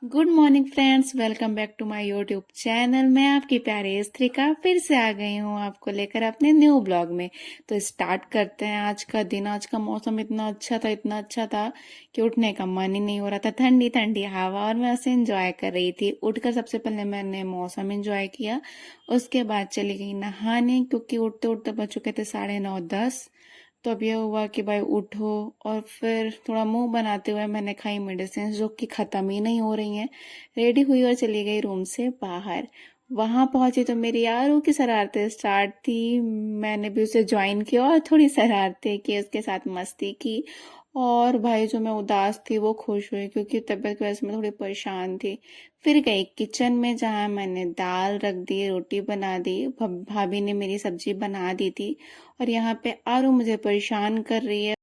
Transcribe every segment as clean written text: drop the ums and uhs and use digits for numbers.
Good morning friends, welcome back to my YouTube channel. मैं आपकी प्यारी स्त्रिका फिर से आ गई हूँ आपको लेकर अपने न्यू ब्लॉग में। तो स्टार्ट करते हैं आज का दिन। आज का मौसम इतना अच्छा था कि उठने का मन ही नहीं हो रहा था। ठंडी ठंडी हवा और मैं उसे एंजॉय कर रही थी। उठकर सबसे पहले मैंने मौसम एंजॉय किया, उसके बाद चली गई नहाने क्योंकि उठते उठते बज चुके थे 9:30-10। तो अब यह हुआ कि भाई उठो, और फिर थोड़ा मुंह बनाते हुए मैंने खाई मेडिसिन जो कि ख़त्म ही नहीं हो रही हैं। रेडी हुई और चली गई रूम से बाहर। वहां पहुंची तो मेरी यारों की शरारतें स्टार्ट थी। मैंने भी उसे ज्वाइन किया और थोड़ी शरारतें की, उसके साथ मस्ती की। और भाई जो मैं उदास थी वो खुश हुई क्योंकि तबीयत की वजह से मैं थोड़ी परेशान थी। फिर गई किचन में जहाँ मैंने दाल रख दी, रोटी बना दी। भाभी ने मेरी सब्जी बना दी थी। और यहाँ पे आरू मुझे परेशान कर रही है।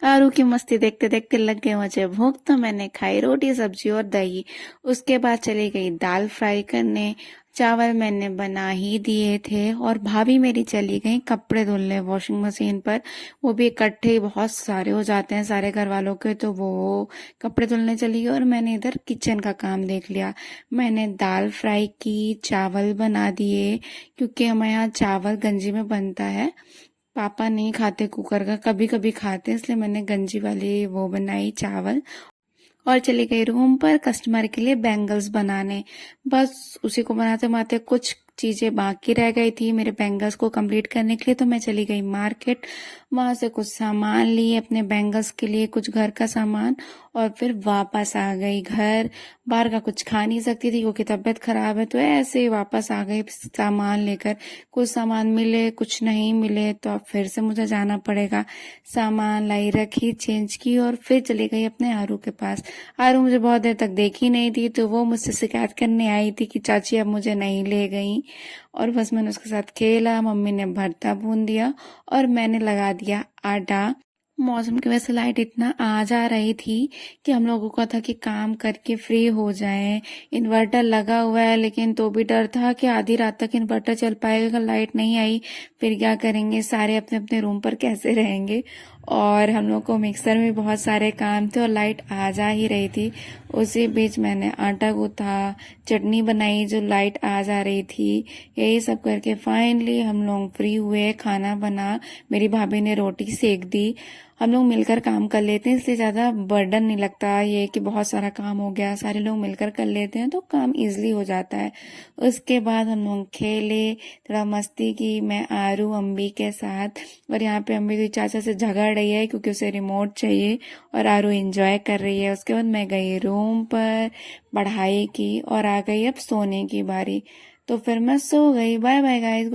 आरू की मस्ती देखते देखते लग गई मुझे भूख, तो मैंने खाई रोटी सब्जी और दही। उसके बाद चली गई दाल फ्राई करने। चावल मैंने बना ही दिए थे और भाभी मेरी चली गई कपड़े धुलने वॉशिंग मशीन पर। वो भी इकट्ठे ही बहुत सारे हो जाते हैं सारे घर वालों के, तो वो कपड़े धुलने चली गई और मैंने इधर किचन का काम देख लिया। मैंने दाल फ्राई की, चावल बना दिए क्योंकि हमारे यहाँ चावल गंजी में बनता है। पापा नहीं खाते कुकर का, कभी कभी खाते हैं, इसलिए मैंने गंजी वाली वो बनाई चावल। और चली गई रूम पर कस्टमर के लिए बैंगल्स बनाने। बस उसी को बनाते बनाते कुछ चीजें बाकी रह गई थी मेरे बैंगल्स को कंप्लीट करने के लिए, तो मैं चली गई मार्केट। वहां से कुछ सामान लिए अपने बैंगल्स के लिए, कुछ घर का सामान। और फिर वापस आ गई घर। बाहर का कुछ खा नहीं सकती थी क्योंकि तबीयत खराब है, तो ऐसे ही वापस आ गई सामान लेकर। कुछ सामान मिले कुछ नहीं मिले, तो अब फिर से मुझे जाना पड़ेगा। सामान लाई, रखी, चेंज की और फिर चली गई अपने आरू के पास। आरू मुझे बहुत देर तक देखी नहीं थी, तो वो मुझसे शिकायत करने आई थी कि चाची अब मुझे नहीं ले गई। और बस मैंने उसके साथ खेला। मम्मी ने भरता भून दिया और मैंने लगा दिया आटा। मौसम की वजह से लाइट इतना आ जा रही थी कि हम लोगों को था कि काम करके फ्री हो जाएं। इन्वर्टर लगा हुआ है लेकिन तो भी डर था कि आधी रात तक इन्वर्टर चल पाएगा, अगर लाइट नहीं आई फिर क्या करेंगे, सारे अपने अपने रूम पर कैसे रहेंगे। और हम लोग को मिक्सर में बहुत सारे काम थे और लाइट आ जा ही रही थी। उसी बीच मैंने आटा गूंथा, चटनी बनाई जो लाइट आ जा रही थी। यही सब करके फाइनली हम लोग फ्री हुए, खाना बना। मेरी भाभी ने रोटी सेक दी। हम लोग मिलकर काम कर लेते हैं इसलिए ज़्यादा बर्डन नहीं लगता। ये कि बहुत सारा काम हो गया, सारे लोग मिलकर कर लेते हैं तो काम इजीली हो जाता है। उसके बाद हम लोग खेले, थोड़ा मस्ती की, मैं आरू अम्बी के साथ। और यहाँ पे अम्बी तो चाचा से झगड़ रही है क्योंकि उसे रिमोट चाहिए और आरू एंजॉय कर रही है। उसके बाद मैं गई रूम पर, पढ़ाई की और आ गई अब सोने की बारी। तो फिर मैं सो गई। Bye bye guys.